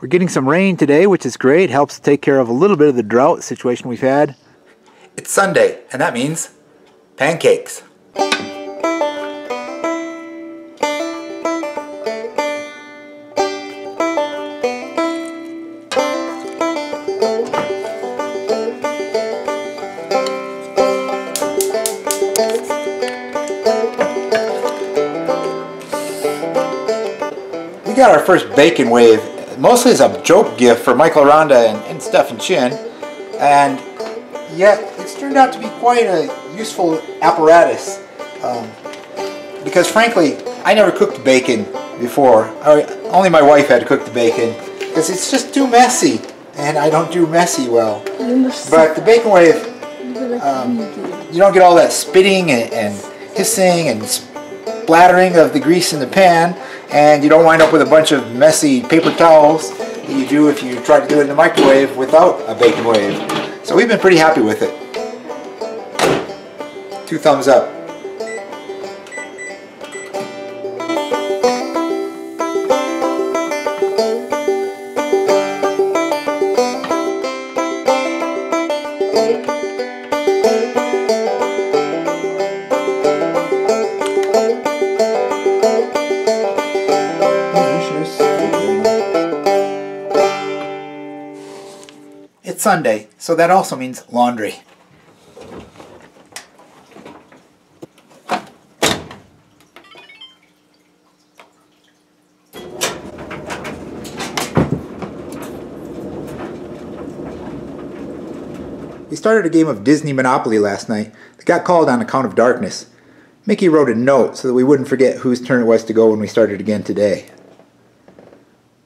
We're getting some rain today, which is great. Helps take care of a little bit of the drought situation we've had. It's Sunday, and that means pancakes. We got our first bacon wave, mostly as a joke gift for Michael Aranda and Stephen Chin, and yet it's turned out to be quite a useful apparatus, because frankly, I never cooked bacon before. Only my wife had to cook the bacon, because it's just too messy, and I don't do messy well. But the bacon wave, you don't get all that spitting and hissing and splattering of the grease in the pan, and you don't wind up with a bunch of messy paper towels that you do if you try to do it in the microwave without a bacon wave. So we've been pretty happy with it. 2 thumbs up. It's Sunday, so that also means laundry. We started a game of Disney Monopoly last night that got called on account of darkness. Mickey wrote a note so that we wouldn't forget whose turn it was to go when we started again today.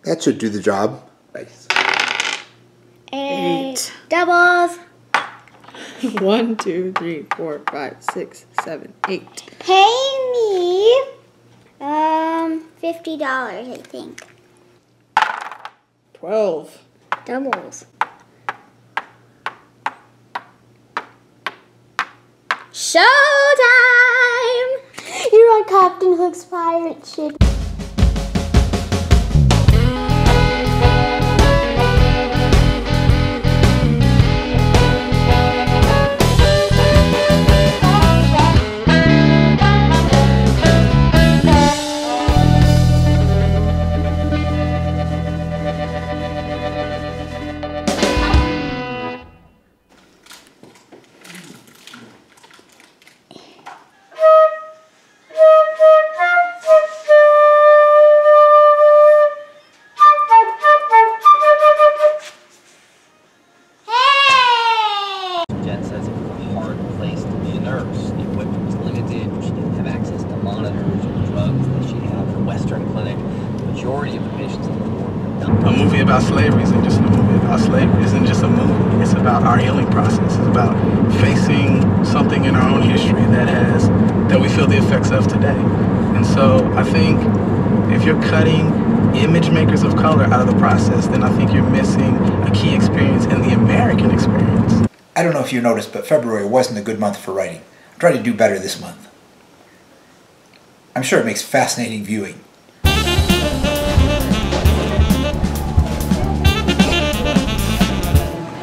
That should do the job. Nice. 8 doubles. 1, 2, 3, 4, 5, 6, 7, 8. Pay me $50, I think. 12. Doubles. Showtime! You're on Captain Hook's pirate ship. A movie about slavery isn't just a movie about slavery. It isn't just a movie. It's about our healing process. It's about facing something in our own history that we feel the effects of today. And so I think if you're cutting image makers of color out of the process, then I think you're missing a key experience in the American experience. I don't know if you noticed, but February wasn't a good month for writing. I'm trying to do better this month. I'm sure it makes fascinating viewing.